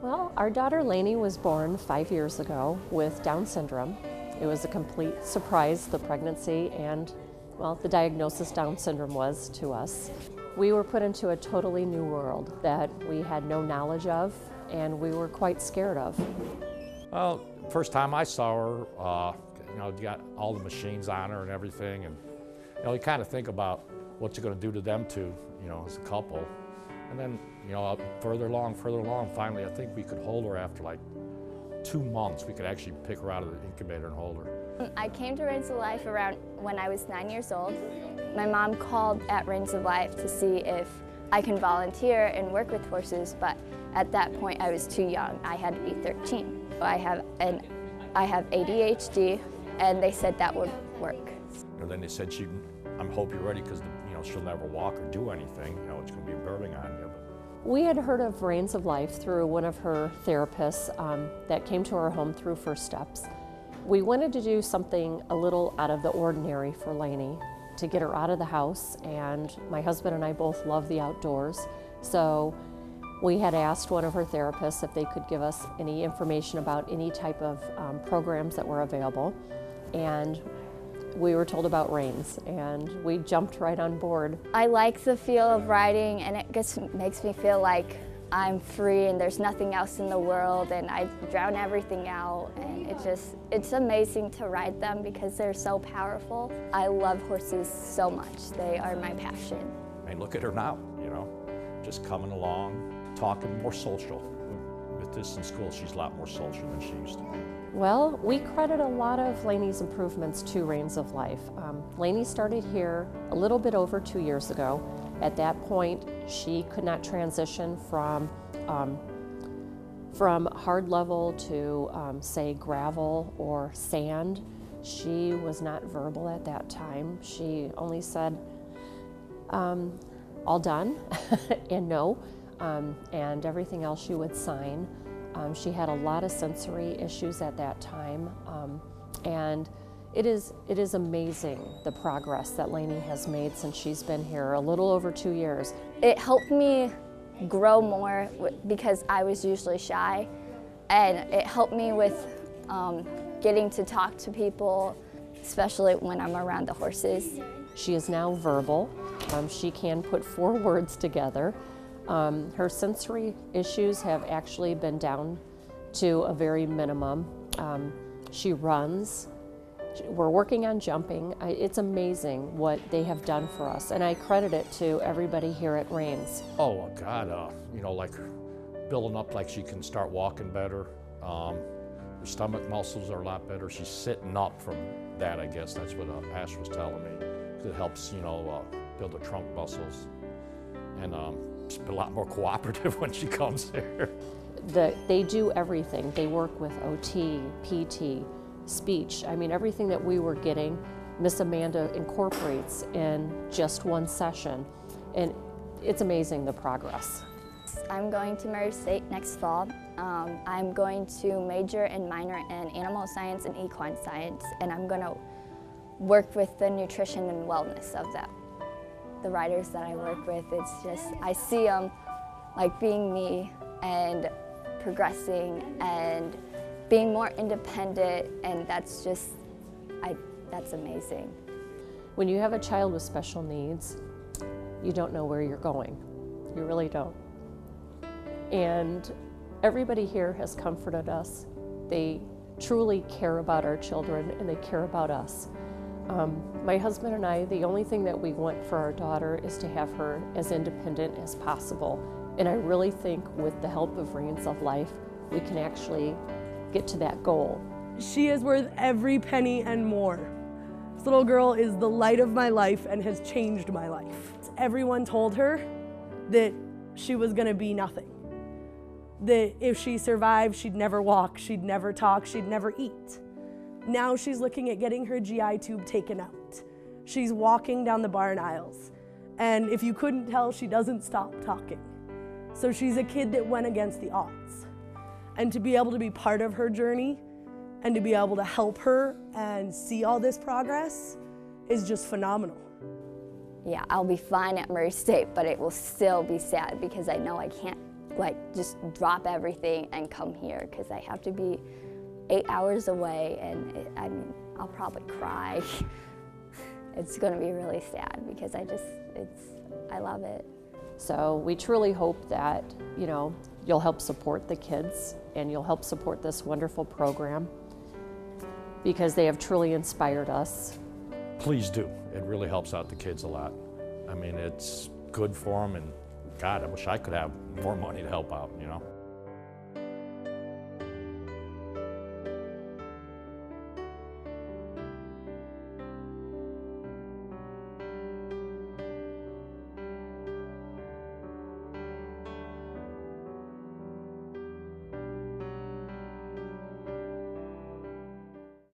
Well, our daughter Lainey was born 5 years ago with Down syndrome. It was a complete surprise, the pregnancy and, well, the diagnosis Down syndrome was to us. We were put into a totally new world that we had no knowledge of and we were quite scared of. Well, first time I saw her, you got all the machines on her and everything, and you kind of think about what you're going to do to them two, as a couple. And then, further along, finally, I think we could hold her after like 2 months. We could actually pick her out of the incubator and hold her. I came to Reins of Life around when I was 9 years old. My mom called at Reins of Life to see if I can volunteer and work with horses, but at that point I was too young. I had to be 13. I have ADHD, and they said that would work. Then they said, I hope you're ready because she'll never walk or do anything. It's going to be a burden on you. We had heard of Reins of Life through one of her therapists that came to our home through First Steps. We wanted to do something a little out of the ordinary for Lainey to get her out of the house, and my husband and I both love the outdoors. So we had asked one of her therapists if they could give us any information about any type of programs that were available, and we were told about Reins, and we jumped right on board. I like the feel of riding, and it just makes me feel like I'm free and there's nothing else in the world, and I drown everything out, and it's amazing to ride them because they're so powerful. I love horses so much. They are my passion. I mean, look at her now, just coming along, talking, more social. With this in school, she's a lot more social than she used to be. Well, we credit a lot of Lainey's improvements to Reins of Life. Lainey started here a little bit over 2 years ago. At that point, she could not transition from hard level to, say, gravel or sand. She was not verbal at that time. She only said, all done, and no, and everything else she would sign. She had a lot of sensory issues at that time, and it is amazing the progress that Lainey has made since she's been here a little over 2 years. It helped me grow more because I was usually shy, and it helped me with getting to talk to people, especially when I'm around the horses. She is now verbal. She can put 4 words together. Her sensory issues have actually been down to a very minimum. She runs. We're working on jumping. It's amazing what they have done for us, and I credit it to everybody here at Reins. Oh God, like building up, like she can start walking better. Her stomach muscles are a lot better. She's sitting up from that, I guess. That's what Ash was telling me. It helps, build the trunk muscles, and she's a lot more cooperative when she comes here. They do everything. They work with OT, PT, speech. I mean, everything that we were getting, Miss Amanda incorporates in just one session, and it's amazing the progress. I'm going to Murray State next fall. I'm going to major and minor in animal science and equine science, and I'm going to work with the nutrition and wellness of them. The riders that I work with, it's just, I see them like being me and progressing and being more independent, and that's just, that's amazing. When you have a child with special needs, you don't know where you're going. You really don't. And everybody here has comforted us. They truly care about our children, and they care about us. My husband and I, the only thing that we want for our daughter is to have her as independent as possible. And I really think with the help of Reins of Life, we can actually get to that goal. She is worth every penny and more. This little girl is the light of my life and has changed my life. Everyone told her that she was gonna be nothing. That if she survived, she'd never walk, she'd never talk, she'd never eat. Now she's looking at getting her GI tube taken out. She's walking down the barn aisles. And if you couldn't tell, she doesn't stop talking. So she's a kid that went against the odds. And to be able to be part of her journey and to be able to help her and see all this progress is just phenomenal. Yeah, I'll be fine at Murray State, but it will still be sad because I know I can't like just drop everything and come here because I have to be 8 hours away, and I mean, I'll probably cry. It's going to be really sad because I love it. So we truly hope that, you know, you'll help support the kids and you'll help support this wonderful program because they have truly inspired us. Please do. It really helps out the kids a lot. I mean, it's good for them, and God, I wish I could have more money to help out, you know.